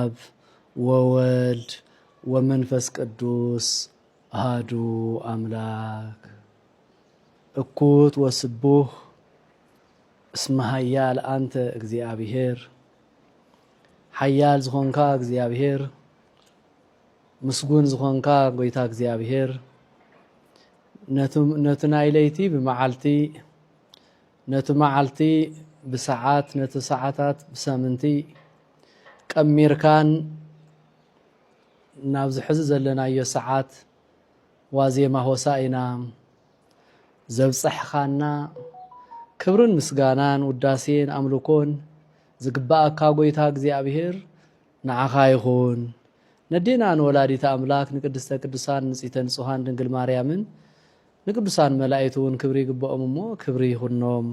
አብ ወወልድ ወመንፈስ ቅዱስ አሐዱ አምላክ እኩት ወስቡህ እስመ ኃያል አንተ እግዚአብሔር ኃያል ዝኾንካ እግዚአብሔር ምስጉን ዝኾንካ ጎይታ እግዚአብሔር ነቱ ናይ ለይቲ ብመዓልቲ ነቱ መዓልቲ ብሰዓት ነቱ ሰዓታት ብሰምንቲ ቀሚርካን ናብ ዝሕዚ ዘለናዮ ሰዓት ዋዜማ ሆሳኢና ዘብጽሕኻና ክብርን ምስጋናን ውዳሴን አምልኮን ዝግባእካ ጎይታ እግዚአብሔር ንዓኻ ይኹን ነዲና ወላዲተ አምላክ ንቅድስተ ቅዱሳን ንጽሕተ ንጹሃን ድንግል ማርያምን ንቅዱሳን መላእክቱን ክብሪ ይግባኦም እሞ ክብሪ ይኹኖም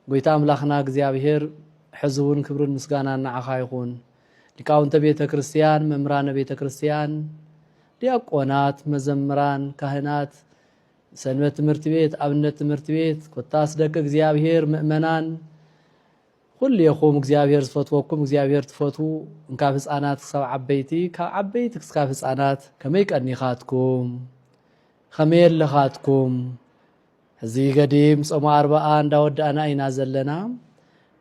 ጎይታ አምላኽና እግዚአብሔር ሕዝቡን ክብርን ምስጋናን ንዓኻ ይኹን ሊቃውንተ ቤተ ክርስቲያን መምህራነ ቤተ ክርስቲያን ዲያቆናት መዘምራን ካህናት ሰንበት ትምህርት ቤት አብነት ትምህርት ቤት ኮታስ ደቅ እግዚአብሔር ምእመናን ሁሉም እግዚአብሔር ዝፈትወኩም እግዚአብሔር ትፈቱ እንካብ ህፃናት ክሳብ ዓበይቲ ካብ ዓበይቲ ክሳብ ህፃናት ከመይ ቀኒኻትኩም ከመይ ለኻትኩም እዚ ገዲም ጾም 40 እንዳወዳእና ኢና ዘለና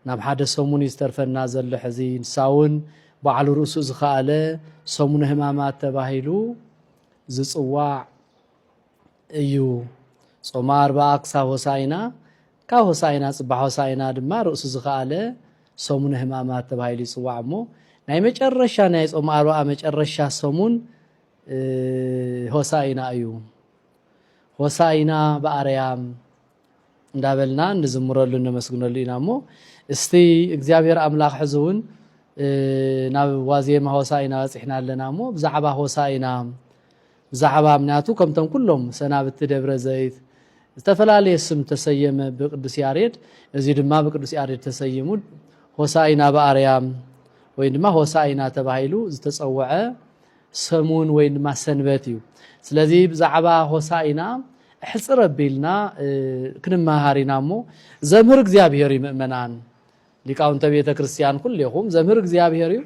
ናብ ሓደ ሰሙን ይስተርፈና ዘሎ ሕዚ ንሳውን ባዕሉ ርእሱ ዝኻለ ሰሙን ህማማት ተባሂሉ ዝጽዋዕ እዩ ጾም 40 ክሳብ ሆሳኢና ካብ ሆሳኢና ጽባሕ ሆሳኢና ድማ ርእሱ ዝኻለ ሰሙን ህማማት ተባሂሉ ይጽዋዕ እሞ ናይ መጨረሻ ናይ ጾም 40 መጨረሻ ሰሙን ሆሳኢና እዩ ሆሳኢና በአርያም እንዳበልና እንዝምረሉ እንመስግነሉ ኢና እሞ እስቲ እግዚአብሔር አምላኽ ሕዝውን ናብ ዋዜማ ሆሳኢና በጽሕና ኣለና እሞ ብዛዕባ ሆሳኢና ብዛዕባ ምክንያቱ ከምቶም ኩሎም ሰናብቲ ደብረ ዘይት ዝተፈላለዩ ስም ተሰየመ ብቅዱስ ያሬድ እዚ ድማ ብቅዱስ ያሬድ ተሰይሙ ሆሳኢና በአርያም ወይ ድማ ሆሳኢና ተባሂሉ ዝተጸውዐ ሰሙን ወይ ድማ ሰንበት እዩ ስለዚ ብዛዕባ ሆሳኢና ሕጽረ ቢልና ክንመሃሪና እሞ ዘምህር እግዚአብሔር ይምእመናን ሊቃውንተ ቤተ ክርስቲያን ኩልኹም ዘምህር እግዚአብሔር እዩ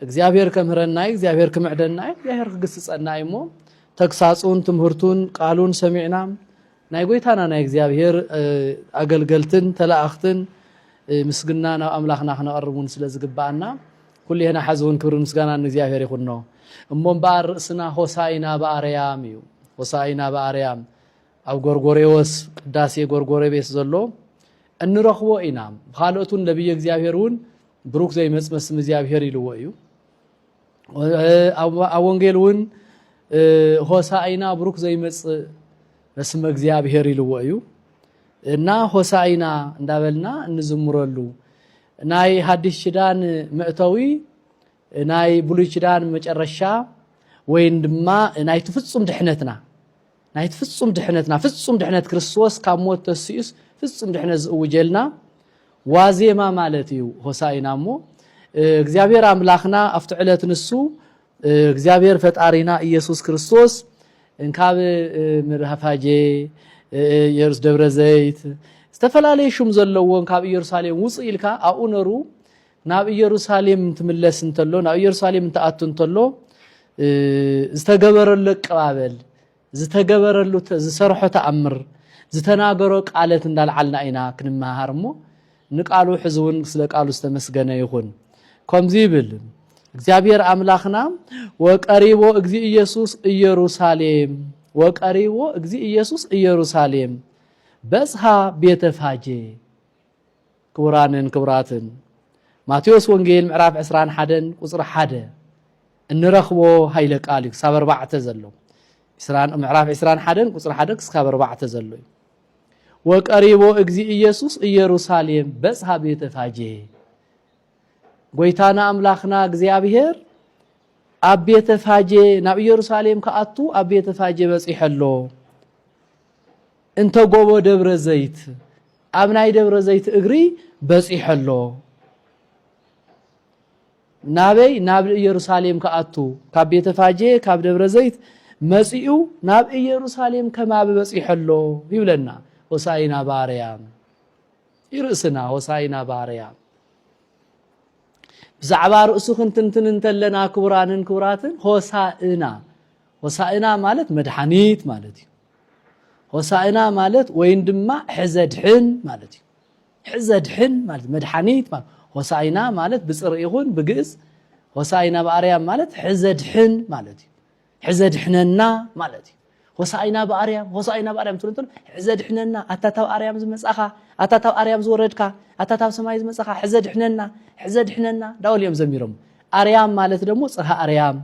እግዚአብሔር ከምህረና እግዚአብሔር ክምዕደና እግዚአብሔር ክግስጸና እሞ ተግሳጹን ትምህርቱን ቃሉን ሰሚዕና ናይ ጎይታና ናይ እግዚአብሔር አገልገልትን ተላእኽትን ምስግና ናብ አምላኽና ክነቀርቡን ስለዝግባአና ኩልየና ሓዝውን ክብር ምስጋና ንእግዚአብሔር ይኹኖ እሞ እምበኣር ርእስና ሆሳኢና በአርያም እዩ ሆሳኢና በአርያም ኣብ ጎርጎሬዎስ ቅዳሴ ጎርጎሬቤስ ዘሎ እንረኽቦ ኢና ብኻልኦቱን ነቢየ እግዚአብሔር እውን ብሩክ ዘይመጽእ ስም እግዚአብሔር ኢልዎ እዩ ኣብ ወንጌል እውን ሆሳኢና ብሩክ ዘይመጽእ በስመ እግዚአብሔር ኢልዎ እዩ እና ሆሳኢና እንዳበልና እንዝምረሉ ናይ ሐዲስ ኪዳን መእተዊ ናይ ብሉይ ኪዳን መጨረሻ ወይን ድማ ናይ ፍጹም ድሕነትና ናይ ፍጹም ድሕነት ክርስቶስ ካብ ሞት ተሲኡስ ፍጹም ድሕነት ዝውጀልና ዋዜማ ማለት እዩ ሆሳኢና እሞ እግዚአብሔር አምላኽና ኣብቲ ዕለት ንሱ እግዚአብሔር ፈጣሪና ኢየሱስ ክርስቶስ እንካብ ምርሃፋጄ የሩስ ደብረ ዘይት ዝተፈላለዩ ሹም ዘለዎን ካብ ኢየሩሳሌም ውጽእ ኢልካ ኣብኡ ነሩ ናብ ኢየሩሳሌም ትምለስ እንተሎ ናብ ኢየሩሳሌም ተኣቱ እንተሎ ዝተገበረሉ ቀባበል ዝተገበረሉ ዝሰርሖ ተኣምር ዝተናገሮ ቃለት እንዳልዓልና ኢና ክንመሃር እሞ ንቃሉ ሕዝውን ስለ ቃሉ ዝተመስገነ ይኹን ከምዚ ይብል እግዚአብሔር አምላኽና ወቀሪቦ እግዚ ኢየሱስ ኢየሩሳሌም ወቀሪቦ እግዚ ኢየሱስ ኢየሩሳሌም በጽሐ ቤተፋጄ ክቡራንን ክቡራትን ማቴዎስ ወንጌል ምዕራፍ 21 ቁጽር 1 እንረኽቦ ኃይለ ቃል ክሳብ 4 ዘሎ ምዕራፍ 21 ቁጽር 1 ክሳብ 4 ዘሎ ወቀሪቦ እግዚ ኢየሱስ ኢየሩሳሌም በጽሐ ቤተፋጄ ጎይታና አምላኽና እግዚአብሔር ኣብ ቤተፋጄ ናብ ኢየሩሳሌም ከኣቱ ኣብ ቤተፋጄ በጽሐሎ እንተ ጎቦ ደብረ ዘይት ኣብ ናይ ደብረ ዘይት እግሪ በጽሐሎ ናበይ ናብ ኢየሩሳሌም ከኣቱ ካብ ቤተፋጄ ካብ ደብረ ዘይት መጽኡ ናብ ኢየሩሳሌም ከማብ በጽሐሎ ይብለና ሆሳኢና በአርያም ይርእስና ሆሳኢና በአርያም بزعبا رؤسو خنتنتن انتلنا كبرانن كبراتن هوسائنا مالت مدحانيت مالتي هوسائنا مالت وين دما حزدحن مالتي حزدحن مالت مدحانيت مالت هوسائنا مالت بصريغون بقز هوسائنا باريام مالت حزدحن مالتي حزدحننا مالتي هوسائنا باريام تلنتل حزدحننا اتاتاو اريام زمصخا اتاتاو اريام زوردكا اتاتاو سماي زمصخا حزدحننا داوليم زميرم اريام مالت دمو صرها اريام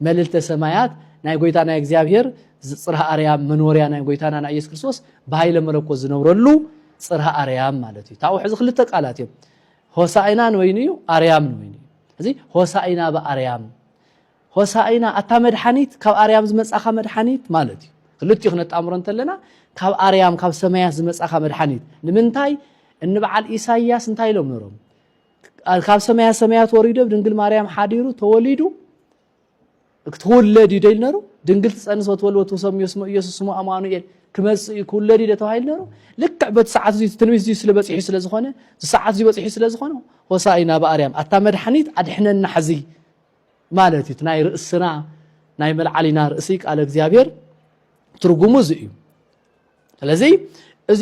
مللت سمايات ناي غويتانا እግዚአብሔር ጽርሃ አርያም መኖሪያ ናይ ጎይታና ናይ ኢየሱስ ክርስቶስ በኃይለ መለኮት ዝነብረሉ ጽርሃ አርያም ማለት እዩ ታው ሕዚ ክልተ ቃላት እዮም ሆሳዕናን ወይንዩ አርያም ነው ወይንዩ እዚ ሆሳዕና በአርያም ሆሳዕና አታ መድኃኒት ካብ አርያም ዝመጻኻ መድኃኒት ማለት እዩ ክልቲኡ ክነጣምሮ እንተለና ካብ አርያም ካብ ሰማያት ዝመጻኻ መድኃኒት ንምንታይ እንበዓል ኢሳይያስ እንታይ ኢሎም ነሮም ካብ ሰማያት ወሪዶ ድንግል ማርያም ሓዲሩ ተወሊዱ ክትወለድ ይደል ነሩ ድንግል ጸንስ ወትወልድ ወሰም ይስሙ ኢየሱስ ስሙ አማኑኤል ክመጽእ ኩለድ ይደተዋይል ነሩ ልክዕ በተሰዓት እዚ ትንቢት እዚ ስለበጽሒ ስለዝኾነ ሰዓት እዚ በጽሒ ስለዝኾነ ሆሳዕና በአርያም አታ መድኃኒት አድሕነና ሕዚ ማለት እዩ ናይ ርእስና ናይ መልዓሊና ርእሲ ቃል እግዚአብሔር ትርጉሙ እዩ ስለዚ እዚ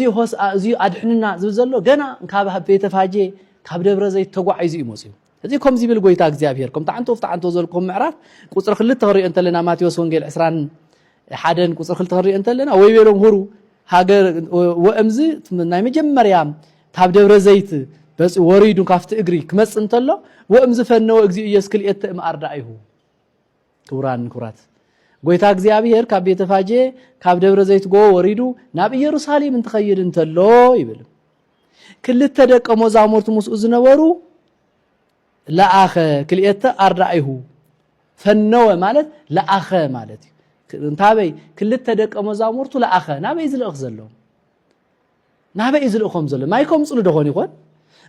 አድሕነና ዝብዘሎ ገና ካብ ቤተ ፋጄ ካብ ደብረ ዘይት ተጓዒዙ ይመጽዩ እዚ ከም ዝብል ጎይታ እግዚአብሔር ከም ታንቶ ዘልኩም ምዕራፍ ቁጥር 2 ተሪኡ እንተለና ማቴዎስ ወንጌል 21 ቁጥር 2 ተሪኡ እንተለና ወይ ቤሎም ሁሩ ሃገር ወእምዝ ናይ መጀመርያ ታብ ደብረ ዘይት በጽ ወሪዱ ካፍቲ እግሪ ክመጽ እንተሎ ወእምዝ ፈነው እግዚእ ኢየሱስ ክልኤተ ማርዳይሁ ክብራት ጎይታ እግዚአብሔር ካብ ቤተ ፋጄ ካብ ደብረ ዘይት ጎ ወሪዱ ናብ ኢየሩሳሌም እንትኸይድ እንተሎ ይብል ክልተ ደቀ መዛሙርት ሙስኡ ዝነበሩ ለአኸ ክልኤተ አርዳይሁ ፈነወ ማለት ለአኸ ማለት እንታበይ ክልተ ደቀ መዛሙርቱ ለአኸ ናበይ ዝልእኽ ዘሎ ናበይ ዝልእኹም ዘሎ ማይኮም ጽሉ ደኾን ይኾን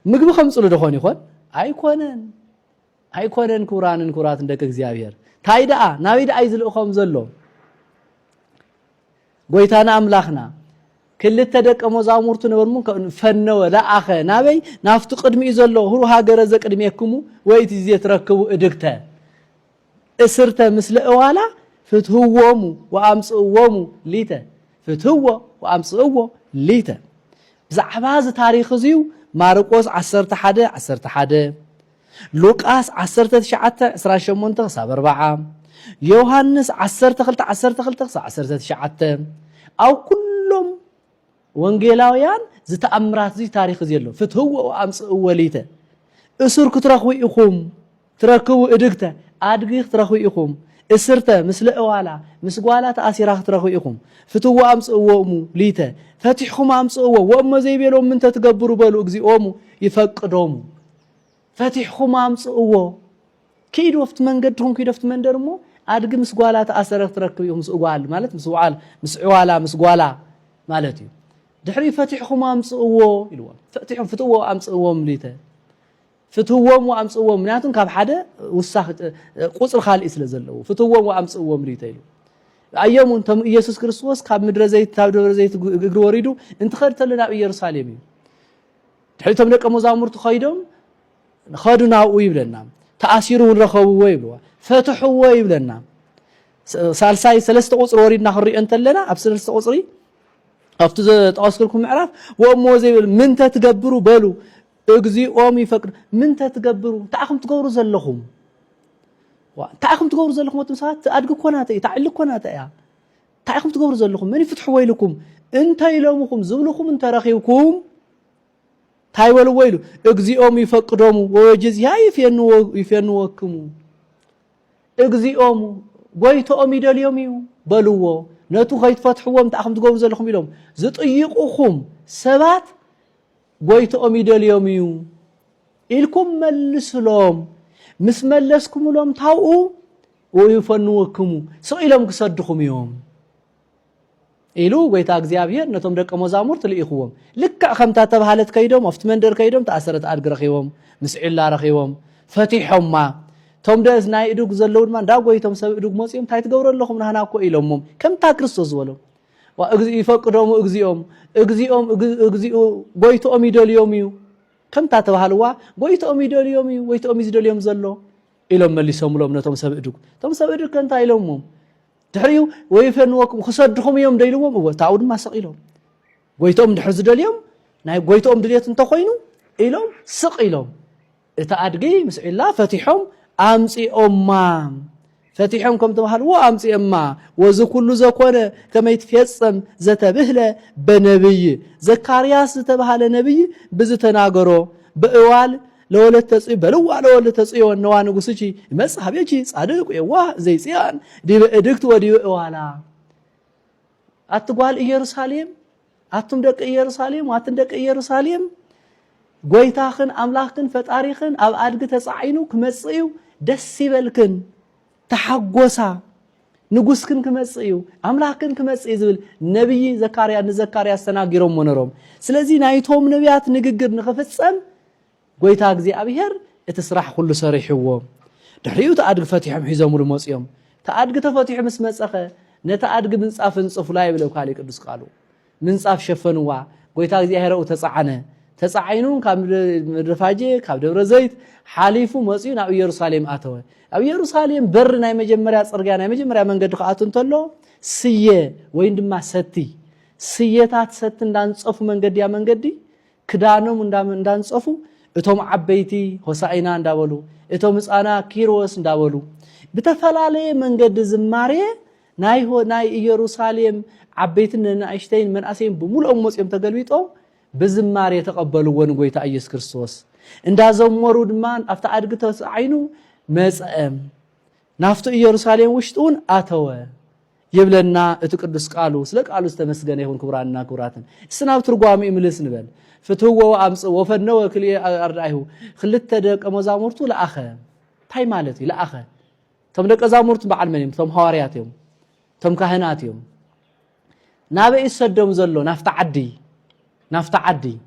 ምግቢ ከምጽሉ ደኾን ይኾን አይኮነን ኩራት እንደከ እግዚአብሔር ታይዳአ ናበይ ዳይ ዝልእኹም ዘሎ ጎይታና አምላኽና ክልተ ደቀ መዛሙርቱ ነበርሙ ፈነወ ለአኸ ናበይ ናፍቱ ቅድሚ ዘሎ ሁሩ ሃገረ ዘቅድሚክሙ ወይቲ ዝትረክቡ እድግተ እስርተ ምስለ እዋላ ፍትህዎሙ ወአምጽእዎሙ ሊተ ፍትህዎ ወአምጽእዎ ሊተ ብዛዕባ ዝ ታሪኽ እዚው ማርቆስ 11 ሉቃስ 19:28-40 ዮሐንስ 12:12-19 አው ኩሎም ወንጌላውያን ዝተአምራት እዚ ታሪኽ እዚ ኣሎ ፍትህዎ ወአምጽእዎ ሊተ እስር ክትረኽቡ ኢኹም ትረክቡ እድግተ አድጊ ክትረኽቡ ኢኹም እስርተ ምስለ እዋላ ምስጓላ ተአሲራ ክትረኽቡ ኢኹም ፍትህዎ አምጽእዎሙ ሊተ ፈቲሕኩም አምጽእዎ ወእሞ ዘይቤሎም ምን ተትገብሩ በሉ እግዚኦሙ ይፈቅዶሙ ፈቲሕኩም አምጽእዎ ከይድ ወፍት መንገድኩም ከይድ ወፍት መንደርሞ አድጊ ምስጓላ ተአሰረ ክትረክቡ ኢኹም ምስጓል ማለት ምስዕዋላ ምስጓላ ማለት እዩ ድሕሪ ፈቲሕኩም አምጽእዎ ኢልዎ ፈቲሕኩም ፍትህዎ አምጽእዎም ሊተ ፍትህዎም ወአምጽእዎም ምክንያቱም ካብ ሓደ ውሳኽ ቁጽር ካልኢ ስለ ዘለዎ ፍትህዎም ወአምጽእዎም ሊተ ኢሉ አየሙን ተም ኢየሱስ ክርስቶስ ካብ ምድረ ዘይት ካብ ደብረ ዘይት እግሪ ወሪዱ እንትኸድተልና ኣብ ኢየሩሳሌም እዩ ድሕሪቶም ደቀ መዛሙርቱ ኸይዶም ኸዱናው ይብለና ተአሲሩ ረኸብዎ ይብልዋ ፈትሕዎ ይብለና ሳልሳይ ሰለስተ ቁጽር ወሪድና ክሪኦ እንተለና ኣብ ሰለስተ ቁጽሪ after the ታስከልኩም ምዕራፍ ወእሞ ዘይብል ምን ተትገብሩ በሉ እግዚኦም ይፈቅድ ምን ተትገብሩ ታአኹም ትገብሩ ዘለኹም ታአኹም ትገብሩ ዘለኹም ወጥምሳት አድግ ኮናተ ታዕል ኮናተ ያ ታአኹም ትገብሩ ዘለኹም ምን ይፍትሑ ወይልኩም እንታይ ኢሎምኩም ዝብልኩም እንተረኺብኩም ታይወሉ ወይሉ እግዚኦም ይፈቅዶሙ ወጅዝያ ይፈንወክሙ እግዚኦም ጎይቶኦም ይደልዮም እዩ በልዎ ነቱ ኸይትፈትሕዎም ታአኹም ትገብሩ ዘለኹም ኢሎም ዝጥይቁኹም ሰባት ጎይቶኦም ይደልዮም እዩ ኢልኩም መልስሎም ምስ መለስኩምሎም ታውኡ ወይፈንወክሙ ሰኢሎም ክሰድኹም እዮም ኢሉ ጎይታ እግዚአብሔር ነቶም ደቀ መዛሙርት ልኢኹዎም ልክዕ ከምታ ተባሃለት ከይዶም afti መንደር ከይዶም ተአሰረት አድግ ረኺቦም ምስዒላ ረኺቦም ፈቲሖማ ቶም ደስ ናይ እዱግ ዘለው ድማ ዳ ጎይቶም ሰብ እዱግ መጽዮም ታይ ትገብረለኹም ናህና እኮ ኢሎሞም ከምታ ክርስቶስ ዝበሎም ወእግዚእ ይፈቅዶም እግዚኦም ጎይቶኦም ይደልዮም እዩ كم تتبهلوا قويتهم يدليهم ويتهم يدليهم زلوا إلهم مليسهم لهم نتهم سبعدك تهم سبعدك كنت إلهم تحريو ويفنوكم خسرتهم يوم ديلهم وتعود ما سقيلهم قويتهم دحرز دليهم ناي قويتهم دليت انت خوينو إلهم سقيلهم تأدقي مسعي الله فتحهم أمسي أمام فتحهم كم تبهلوا أمسي أما وذو كل زكونة كما يتفيصم زتبهله بنبي زكارياس زتبهله نبي بزتناغرو بأوال لولا تصيب بلوا لولا تصيب ونوان غسجي مسحب يجي صادق يواه زي سيان دي ادكت ودي أوالا أتقال يروشاليم أتم دق يروشاليم واتن دق يروشاليم قويتاخن أملاخن فتاريخن أب أدق تصعينو كمصيو دس يبلكن تحقوسا نغسكن كمصيو أملاخن كمصي زبل نبي زكاريا استناغيروم منروم سلازي نايتهم نبيات نغغر نخفصم قويتا እግዚአብሔር እትስራሕ ሁሉ ሰሪሕዎ ድሕሪኡ ተአድግ ፈቲሖም ሒዞምሉ መጽዮም ተአድግ ተፈቲሑ ምስ መጸኸ ነተአድግ ምንጻፍን ጽፍላይ ብለው ካሊ ቅዱስ ቃሉ ምንጻፍ ሸፈንዋ قويታ እግዚአብሔር ተጻዓነ ተጻዓይኑን ካብ ምድረፋጄ ካብ ደብረ ዘይት ሓሊፉ መጽዩ ናብ ኢየሩሳሌም አተወ ኣብ ኢየሩሳሌም በር ናይ መጀመርያ ጽርግያ ናይ መጀመርያ መንገዲ ከአቱ እንተሎ ስየ ወይ ድማ ሰቲ ስየታት ሰት እንዳንጸፉ መንገዲ ያ መንገዲ ክዳኖም እንዳንጸፉ እቶም ዓበይቲ ሆሳኢና እንዳበሉ እቶም ህፃና ኪሮስ እንዳበሉ በተፈላለየ መንገድ ዝማሬ ናይ ኢየሩሳሌም ዓበይትን ናይሽተይን መንአሰይን በሙሉኦም ሞጽዮም ተገልቢጦም በዝማሬ ተቀበሉውን ጎይታ ኢየሱስ ክርስቶስ እንዳዘመሩ ድማን አፍታ አድግ ተጻይኑ መጽአም ናፍቶ ኢየሩሳሌም ውሽጡን አተወ ይብለና እቲ ቅዱስ ቃሉ ስለ ቃሉ ተመስገነ ይሁን ክብራና ክብራትን ስናብ ትርጓሚ ምልስ ንበል فتهو وامص وفنو كلي اردايو خلت دق مزامورتو لاخ تاي مالتي لاخ تم دق زامورت بعل منيم تم حوارياتيم تم كهناتيم نابي يسدم زلو نافت عدي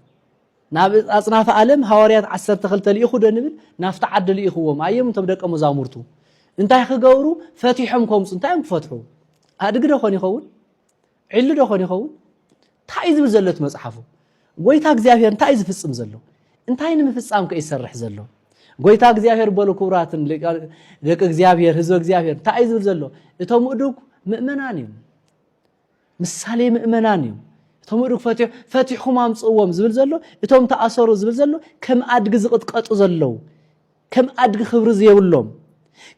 نابي اصناف عالم حواريات 10 خلت لي يخو دنبل نافت عدي لي يخوم ايم تم دق مزامورتو انتي خغورو فتيحمكم انتيم فتحو ادق دخون يخون عل دخون يخون تايز بزلت مصحفو قويتا እግዚአብሔር እንታይ ዝፍጽም ዘሎ እንታይ ንምፍጻም ከይሰርሕ ዘሎ قويታ እግዚአብሔር በሉ ክብራትን ለቅ እግዚአብሔር ህዝብ እግዚአብሔር እንታይ ዝብል ዘሎ እቶም እዱግ ምእመናን እዮም ምሳሌ ምእመናን እዮም እቶም እዱግ ፈቲሕኩም አምጽዎም ዝብል ዘሎ እቶም ተኣሰሩ ዝብል ዘሎ ከም አድግ ዝቅጥቀጡ ዘለው ከም አድግ ክብር ዝየብሎም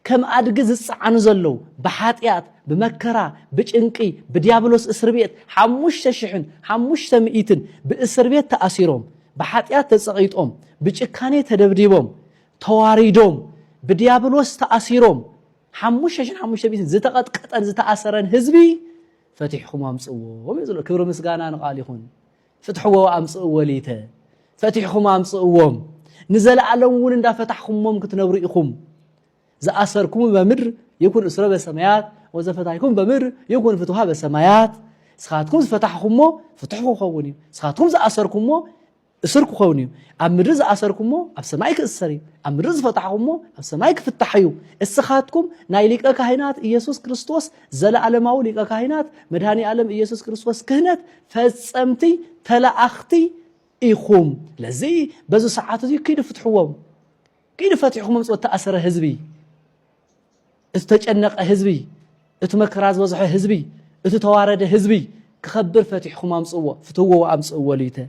ከም አድግ ዝጻዓኑ ዘለው በኃጢያት በመከራ በጭንቂ በዲያብሎስ እስር ቤት 5500 በእስር ቤት ተአሲሮም በኃጢያት ተጸቂጦም በጭካኔ ተደብድቦም ተዋሪዶም በዲያብሎስ ተአሲሮም 5500 ዝተቀጥቀጠን ዝተአሰረን ህዝቢ ፈቲሕኩም አምጽዎም ይዝሎ ክብር ምስጋና ንቃል ይሁን ፍትሕዎ አምጽዎ ሊተ ፈቲሕኩም አምጽዎም ንዘላለም ውን እንዳፈታሕኩሞም ክትነብሩ ኢኹም زأسركم بمر يكون أسرة بسمايات وزفتحكم بمر يكون فتوها بسمايات سخاتكم فتحكمو فتحوا خوني سخاتكم زأسركمو اسركوا خوني أمر زأسركمو أبسمايك السري أمر زفتحكمو أبسمايك فتحيو السخاتكم نايليك كهينات يسوع كريستوس زل علماو ليك كهينات مدهاني علم يسوع كريستوس كهنت فسمتي تلا أختي إخوم لزي بزو ساعات دي كيد فتحوهم كيد فتحهم وتأثر حزبي استجنق حزبي اتمكراز وزح حزبي اتتوارد حزبي كخبر فتحهم امصوا فتووا امصوا ليته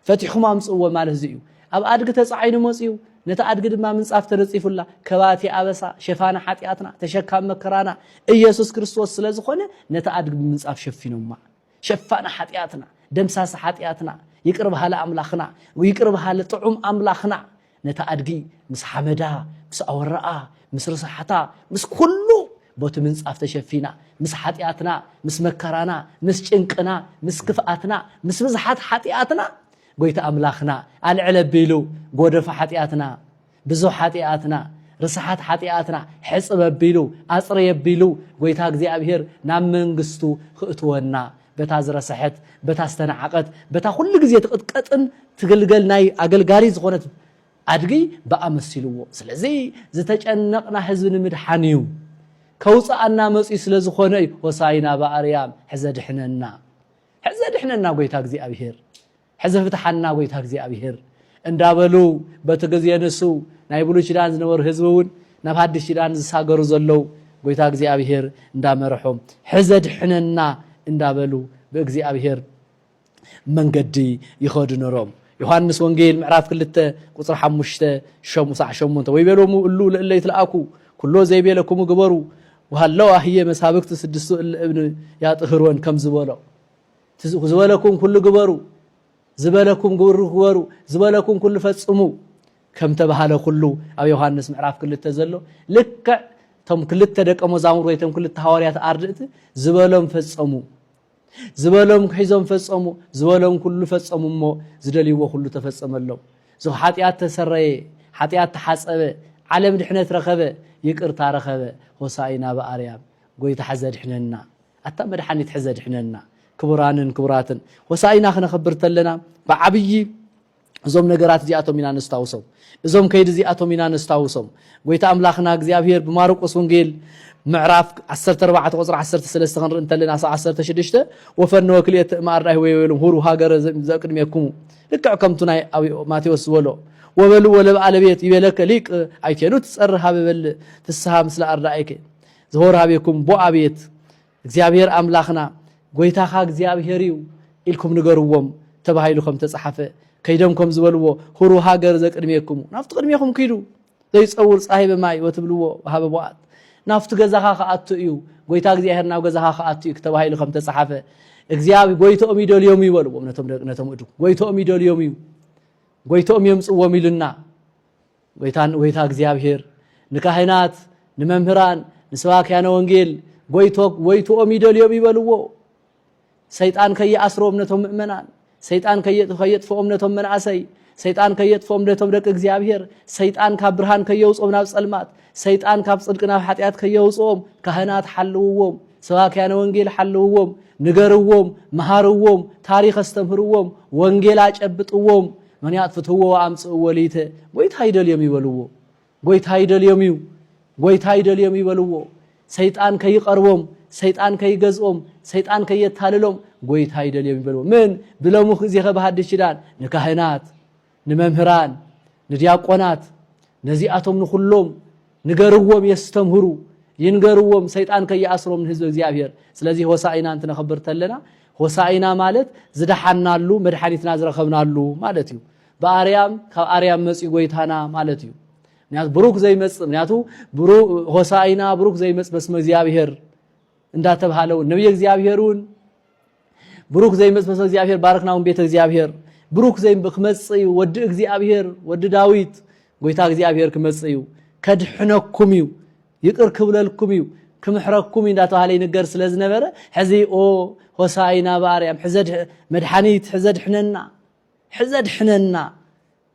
فتحهم امصوا مالك زيو اب ادغ تصعين مصيو نتا ادغ دما منصاف تنصيفلا كباتي ابسا شفانا حطياتنا تشكام مكرانا ኢየሱስ ክርስቶስ ስለዝኾነ ነታ ادغ منصاف شفينوما شفانا حطياتنا دمساس حطياتنا يقرب حال املاخنا ويقرب حال طعم املاخنا نتا ادغي مس حمدا مس اورا مس رصحتا مس كله بوت منصاف تشفينا مس حطياتنا مس مكرانا مس ጭንቅና مس كفاتنا مس بزحات حطياتنا قويت املاخنا العلبيلو غودف حطياتنا بزو حطياتنا رصحات حطياتنا حصب بيلو اصري بيلو قويتا እግዚአብሔር ናብ መንግስቱ ክእትወና በታዝረ ሰሐት በታስተናዓቀት በታ ሁሉ ጊዜ ተቀጥቀጥን ትገልገል ናይ አገልጋሪ ዝኾነት አድጊ በአመስልዎ ስለዚህ ዝተጨነቅና ህዝብ ንምድሓኒዩ ከውፃአና መጽ ስለዝኾነ ሆሳይና በአርያም ሕዘድሕነና ጎይታ እግዚአብሔር ሕዘፍትሐና ጎይታ እግዚአብሔር እንዳበሉ በተገዝ የነሱ ናይ ብሉይ ኪዳን ዝነበሩ ህዝቡን ናብ ሓድሽ ኪዳን ዝሳገሩ ዘለው ጎይታ እግዚአብሔር እንዳመረሖም ሕዘድ ሕነና እንዳበሉ በእግዚአብሔር መንገዲ ይኸዱ ነሮም ዮሐንስ ወንጌል ምዕራፍ 2 ቁጥር 5 8 ወይበሎሙ እሉ ለእለይ ተላአኩ ኩሎ ዘይቤለኩም ግበሩ وهلو هي مسابقة سدسو الابن يا طهرون كم زبالو زبالكم كل جبرو زبالكم جبرو زبالكم كل فتصمو كم تبهاله كله أو يوحنس معرف كل التزلو لك تم كل التدق أمزامر ويتم كل التحواريات أرضت زبالهم فتصمو زبالهم حيزهم فتصمو زبالهم كل فتصمو مو زدلي وكل تفتصم الله زو حاتيات تسرى حاتيات تحسب علم دحنة رخبة يقرتا رخبة وصاينا بأريام قوي تحزد حننا أتمر حني تحزد حننا كبراتن وصاينا خنا خبرت لنا بعبي زوم نجارات زياتهم منا نستوسم زوم كيد زياتهم منا نستوسم قوي تأملاخنا جزيابير بمارقس ونجيل معرف 14 قصر 13 خنر انت لنا 10 شدشته وفن وكليه ما راي ويلهم هورو هاجر زقدميكم لكعكمتنا او ماتيوس ولو وبلو ولا على يبلك ليك ايتينو تصرها ببل تسها مثل ارضايك زهورها بكم بو ابيت እግዚአብሔር አምላኽና ጎይታኻ እግዚአብሔርዩ ኢልኩም ንገርዎም ተባሂሉኩም ተጻሐፈ ከይደምኩም ዝበልዎ ሁሩ ሃገር ዘቅድሜኩም ናፍጥ ቅድሜኩም ኪዱ ዘይጸውር ፀሐይ በማይ ወትብልዎ ሃበ ቦአት ናፍጥ ገዛኻ ከአቱ እዩ ጎይታ እግዚአብሔር ናው ገዛኻ ከአቱ እዩ ተባሂሉኩም ተጻሐፈ እግዚአብሔር ጎይቶም ይደልዮም ይበልዎ ነቶም እዱ ጎይቶም ይደልዮም እዩ ጎይቶም የምጽዎም ይልና ጎይታ እግዚአብሔር ንካህናት ንመምህራን ንሰባክያነ ወንጌል ጎይቶም ይደልዮም ይበልዎ ሰይጣን ከየአስሮም ነቶም ምእመናን ሰይጣን ከየጥፎም ነቶም መናእሰይ ሰይጣን ከየጥፎም ነቶም ደቅ እግዚአብሔር ሰይጣን ካብ ብርሃን ከየውጾም ናብ ጸልማት ሰይጣን ካብ ጽድቅ ናብ ኃጢአት ከየውጾም ካህናት ሓልውዎም ሰባክያነ ወንጌል ሓልውዎም ንገርዎም መሃርዎም ታሪኽ አስተምህርዎም ወንጌል አጨብጥዎም من يعطفه وامص وليته ጎይታ ይደልዮም ይበልዎ ጎይታ ይደልዮም እዩ ጎይታ ይደልዮም ይበልዎ ሰይጣን ከይቀርቦም ሰይጣን ከይገዝኦም ሰይጣን ከየታለሎም ጎይታ ይደልዮም ይበልዎ ምን ብለሙ ጊዜ ከበሐድሽ ይላል ንካህናት ንመምህራን ንዲያቆናት ነዚአቶም ንኹሎም ንገርዎም የስተምህሩ ይንገርዎም ሰይጣን ከየአስሮም ህዝብ እግዚአብሔር ስለዚህ ሆሳዕና እንተ ነخبرተለና ሆሳዕና ማለት ዝደሐናሉ መድኃኒትና ዝረከብናሉ ማለት እዩ በአርያም ካብ አርያም መጽ ጎይታና ማለት እዩ ምክንያቱ ብሩክ ዘይመጽ ምክንያቱ ሆሳዕና ብሩክ ዘይመጽ በስመ እግዚአብሔር እንዳተባለው ነብይ እግዚአብሔሩን ብሩክ ዘይመጽ በስመ እግዚአብሔር ባረክናውን ቤተ እግዚአብሔር ብሩክ ዘይመጽ ወድ እግዚአብሔር ወድ ዳዊት ጎይታ እግዚአብሔር ከመጽዩ ከድሕነኩም እዩ ይቅር ክብለልኩም እዩ ክምሕረኩም እንዳተባለ ይነገር ስለዝነበረ ሕዚኦ ሆሳዕና በአርያም ሕዘድ መድኃኒት ሕዘድ ሕነና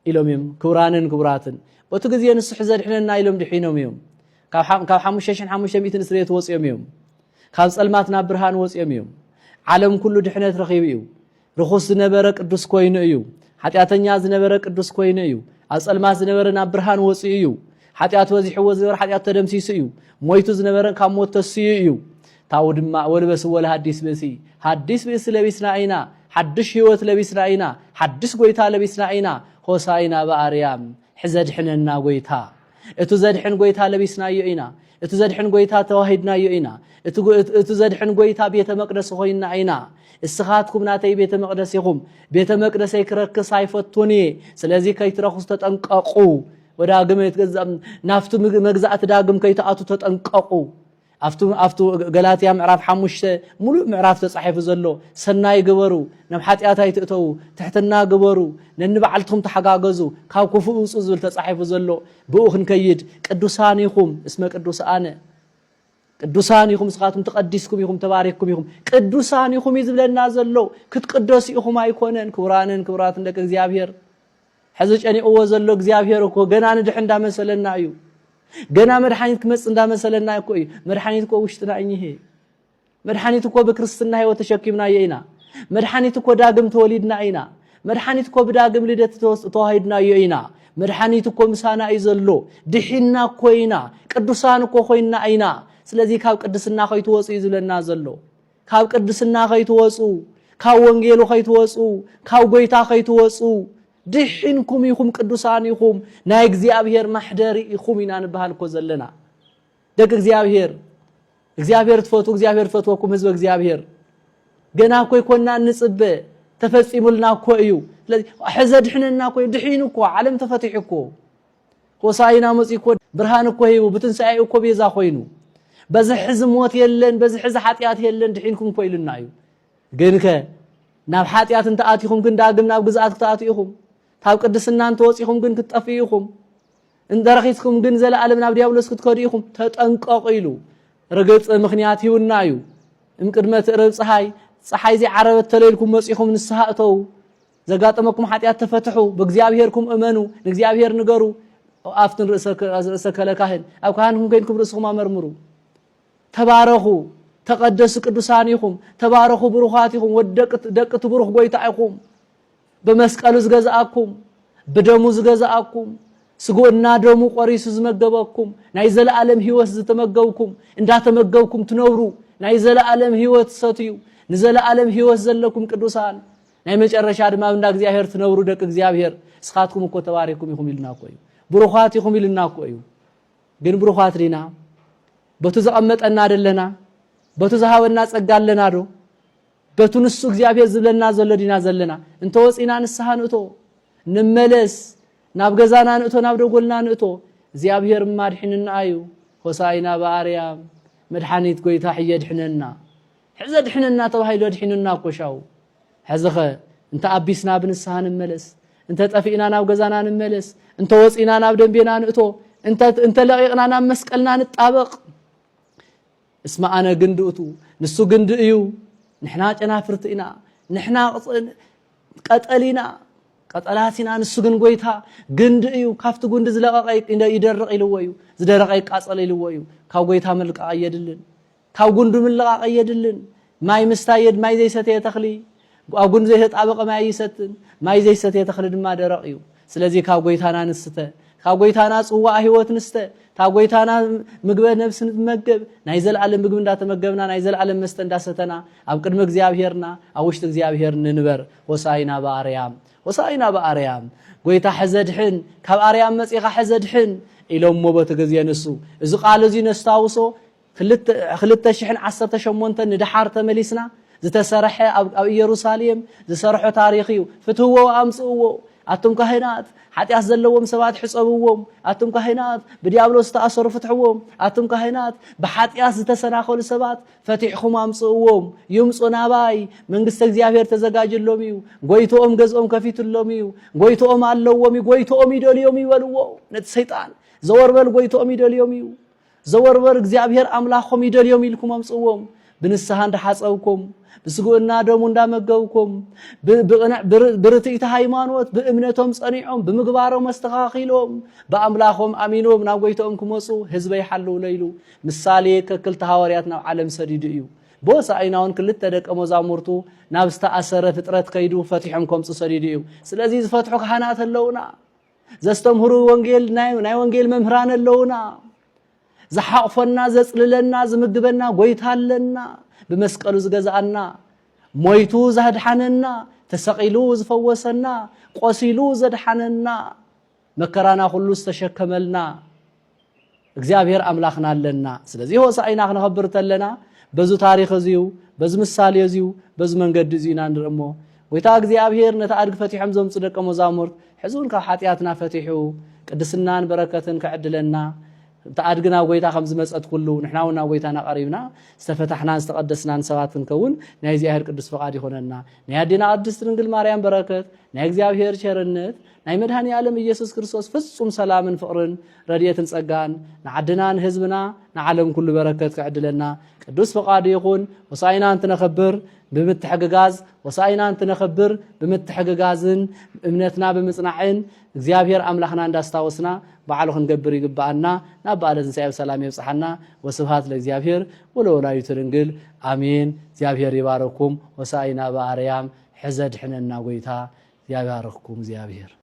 ኢሎም ክብራንን ክብራትን በቱ ጊዜ ንሱ ሕዘድ ሕነና ኢሎም ድሒኖም እዮም ካብ 5500 እስሬት ወጽዮም እዮም ካብ ጸልማት ናብ ብርሃን ወጽዮም እዮም ዓለም ኩሉ ድሕነት ረኺቡ እዩ ርኹስ ዝነበረ ቅዱስ ኮይኑ እዩ ኃጢአተኛ ዝነበረ ቅዱስ ኮይኑ እዩ ኣብ ጸልማት ዝነበረ ናብ ብርሃን ወጽዩ እዩ ኃጢአት ወዚሕዎ ዝነበረ ኃጢአት ተደምሲሱ እዩ ሞይቱ ዝነበረ ካብ ሞት ተስዩ እዩ ታው ድማ ወልበስ ወለ ሐዲስ በሲ ለቢስና ኢና ሐድሽ ህይወት ለቢስና ኢና ሐድስ ጎይታ ለቢስና ኢና ሆሳዕና በአርያም ሕዘድ ሕነና ጎይታ እቱ ዘድሕን ጎይታ ለቢስናዮ ኢና እቱ ዘድሕን ጎይታ ተዋሂድናዮ ኢና እቱ ዘድሕን ጎይታ ቤተ መቅደስ ኮይና ኢና እስኻትኩም ናተይ ቤተ መቅደስ ይኹም ቤተ መቅደሰይ ክረክስ አይፈቱኒ ስለዚህ ከይትረኹስ ተጠንቀቁ ወዳግም የተገዛም ናፍቱ መግዛት ዳግም ከይተአቱ ተጠንቀቁ አፍቱ ገላትያ ምዕራፍ 5 ሙሉ ምዕራፍ ተጻሒፉ ዘሎ ሰናይ ግበሩ ናብ ኃጢአት አይትእተው ትሕትና ግበሩ ነንበዓልትኩም ተሓጋገዙ ካብ ክፉእ ውጹ ዝብል ተጻሒፉ ዘሎ ብኡኽን ከይድ ቅዱሳን ይኹም እስመ ቅዱሳን ይኹም ስኻቱም ተቀዲስኩም ይኹም ተባሪክኩም ይኹም ቅዱሳን ይኹም ይዝብለና ዘሎ ክትቅደሱ ይኹም አይኮነን ክብራንን ክብራትን ደቀ እግዚአብሔር ሕዚ ጨኒኡዎ ዘሎ እግዚአብሔር እኮ ገና ንድሕ እንዳመሰለና እዩ ገና መድኃኒት ክመጽ እንዳመሰለና እኮ እዩ መድኃኒት እኮ ውሽጥና እኚሄ መድኃኒት እኮ በክርስትና ህይወት ተሸኪምና ኢና መድኃኒት እኮ ዳግም ተወሊድና ኢና መድኃኒት እኮ በዳግም ልደት ተዋሂድና ኢና መድኃኒት እኮ ምሳና ይዘሎ ድሒና እኮ ኢና ቅዱሳን እኮ ኮይና ኢና ስለዚህ ካብ ቅድስና ከይትወጹ ይዝለና ዘሎ ካብ ቅድስና ከይትወጹ ካብ ወንጌሉ ከይትወጹ ካብ ጎይታ ከይትወጹ ድሕንኩም ይኹም ቅዱሳን ይኹም ናይ እግዚአብሔር ማሕደሪ ይኹም ኢና ንበሃልኮ ዘለና ደግ እግዚአብሔር ትፈቱ እግዚአብሔር ፈትወኩም ህዝብ እግዚአብሔር ገና ኮይ ኮና ንጽበ ተፈጺሙልና እኮ እዩ ስለዚህ ሕዘ ድሕነና ኮይ ድሒን እኮ ዓለም ተፈቲሕ እኮ ሆሳይና መጽ እኮ ብርሃን እኮ ሂቡ ብትንሳኤ እኮ ቤዛ ኮይኑ በዚ ሕዝ ሞት የለን በዚ ሕዝ ኃጢአት የለን ድሒንኩም እኮ ይልና እዩ ግንከ ናብ ኃጢአት እንተኣቲኹም ግን ዳግም ናብ ግዝአት ተኣቲኹም ታብ ቅድስና እንተወጺኹም ግን ክትጠፍኢኹም እንደረኺስኩም ግን ዘለዓለም ናብ ዲያብሎስ ክትከዲኹም ተጠንቀቁ ኢሉ ረገጽ ምኽንያት ይውና እዩ እምቅድመ ትዕረብ ፀሐይ ዓረበት ተለይልኩም መጽኢኹም ንስሃእተው ዘጋጠመኩም ኃጢአት ተፈትሑ በእግዚአብሔርኩም እመኑ ንእግዚአብሔር ንገሩ አፍትን ርእሰ ከለካህን ኣብ ካህንኩም ከይንኩም ርእስኩም አመርምሩ ተባረኹ ተቀደሱ ቅዱሳን ይኹም ተባረኹ ብሩኻት ይኹም ወደቅት ብሩኽ ጎይታ ይኹም በመስቀሉ ዝገዛአኩም በደሙ ዝገዛአኩም ስጎና ደሙ ቆሪሱ ዝመገበኩም ናይ ዘለዓለም ህይወት ዝተመገብኩም እንዳተመገብኩም ትነብሩ ናይ ዘለዓለም ህይወት ሰትዩ ንዘለዓለም ህይወት ዘለኩም ቅዱሳን ናይ መጨረሻ ድማ እንዳ እግዚአብሔር ትነብሩ ደቅ እግዚአብሔር ስኻትኩም እኮ ተባረኩም ይኹም ይልና እኮ እዩ ብሩኻት ይኹም ይልና እኮ እዩ ግን ብሩኻት ዲና በቱ ዘቀመጠና አይደለና በቱ ዘሃበና ጸጋለና ዶ በቱ ንሱ እግዚአብሔር ዝብለና ዘሎ ዲና ዘለና እንተወጽና ንስሐ ንእቶ ንመለስ ናብ ገዛና ንእቶ ናብ ደጎልና ንእቶ እግዚአብሔር ማድሕንና እዩ ሆሳይና በአርያም መድኃኒት ጎይታ ሕየ ድሕነና ሕዘ ድሕነና ተባሂሉ ድሕነና ኮሻው ሕዘኸ እንተ አቢስና ብንስሐ ንመለስ እንተ ጠፊእና ናብ ገዛና ንመለስ እንተ ወጽና ናብ ደንቤና ንእቶ እንተ ለቂቅና ናብ መስቀልና ንጣበቅ اسم أنا جندؤتو نسو جند إيو نحنا جنافرتنا نحنا قتلنا قتلاتنا نسو جن قويتها جند إيو كافت جند زلقاق إن يدرق إلويو زدرق يقاصل إلويو كاو قويتها ملك أيدلن كاو جند ملك أيدلن ما يمستايد ما يزي ستي تخلي أو جند زي تطابق ما يستن ما يزي ستي تخلي ما درقيو سلازي كاو قويتها نسته كاو قويتها صوا هيوت نسته ታው ጎይታና ምግበ ነፍስ ንመገብ ናይ ዘለዓለም ምግብ እንዳተመገብና ናይ ዘለዓለም መስተ እንዳሰተና ኣብ ቅድመ እግዚአብሔርና ኣብ ውሽጥ እግዚአብሔር ንንበር ሆሳይና በአርያም ጎይታ ሕዘድሕን ካብ አርያም መጽኢኻ ሕዘድሕን ኢሎም ሞበት ገዝየንሱ እዚ ቃል እዚ ነስታውሶ 2018 ንድሓር ተመሊስና ዝተሰርሐ ኣብ ኢየሩሳሌም ዝሰርሖ ታሪኽ እዩ ፍትህዎ ኣምጽእዎ አቱም ካህናት ኃጢአት ዘለዎም ሰባት ሕጸብዎም አቱም ካህናት በዲያብሎስ ተአሰሩ ፍትሕዎም አቱም ካህናት በኃጢአት ዝተሰናኸሉ ሰባት ፈቲሕኩም አምጽእዎም ይምጹ ናባይ መንግስተ እግዚአብሔር ተዘጋጅሎም እዩ ጎይቶኦም ገዝኦም ከፊትሎም እዩ ጎይቶኦም ኣለዎም እዩ ጎይቶኦም ይደልዮም ይበልዎ ነቲ ሰይጣን ዘወርበል ጎይቶኦም ይደልዮም እዩ ዘወርበር እግዚአብሔር አምላኽም ይደልዮም ኢልኩም አምጽእዎም ብንስሐ እንደሓጸብኩም بسقونا دوم እንዳመገብኩም برتئت ሃይማኖት በእምነቶም ጸኒዖም በምግባሮም መስተኻኺሎም በአምላኾም አሚኖም ናብ ጎይቶኦም ክመጹ ህዝበ ይሐሉ ለይሉ ምሳሌ ከክልተ ሐዋርያት ናብ ዓለም ሰዲድ እዩ ቦሳይናውን ክልተ ደቀ መዛሙርቱ ናብ ዝተኣሰረ ፍጥረት ከይዱ ፈቲሖም ከምጽ ሰዲድ እዩ ስለዚህ ዝፈትሑ ካህናት ኣለውና ዘስተምህሩ ወንጌል ናይ ወንጌል መምህራን ኣለውና زحقفنا زصللنا زمغبنا ጎይታለና بمسقلو زغزانا مويتو زهدحننا تسقيلو زفوسنا قسيلو زدحننا مكرانا كله استشكملنا እግዚአብሔር አምላክና አለና ስለዚህ ሆሳዕና ነኸብርተለና በዙ ታሪኽ እዚው በዝ ምሳሌ እዚው በዝ መንገድ እዚና እንደሞ ወይታ እግዚአብሔር ነታአድግ ፈቲሖም ዘምጽ ደቀ መዛሙርት ሕዙን ካብ ኃጢአትና ፈቲሑ ቅድስናን በረከትን ከዕድለና تأدقنا ويتا خمس مسألة كله نحن ونا ويتنا قريبنا استفتحنا استقدسنا نسوات نكون نهزي أهل قدس فقادي خلنا نهدينا قدس رنجل مريم بركات نهزي أهل شرنت نهمد هني عالم يسوع كريستوس فصم سلام فقرن ردية سجان نعدنا نهزبنا نعلم كل بركات كعدلنا قدس فقادي يكون وصاينا أنت نخبر بمتحققاز وصاينا أنت نخبر بمتحققازن امنتنا بمصنعين እግዚአብሔር አምላክና እንዳስታወስና በዓሉ ክንገብር ይግባአና ናባለ ዘንሳይ ሰላም ይብጽሐና ወስብሐት ለእግዚአብሔር ወለወላዲቱ ድንግል አሜን እግዚአብሔር ይባረኩም ወሳይና በአርያም ሕዘድ ሕነና ጎይታ ይባረኩም እግዚአብሔር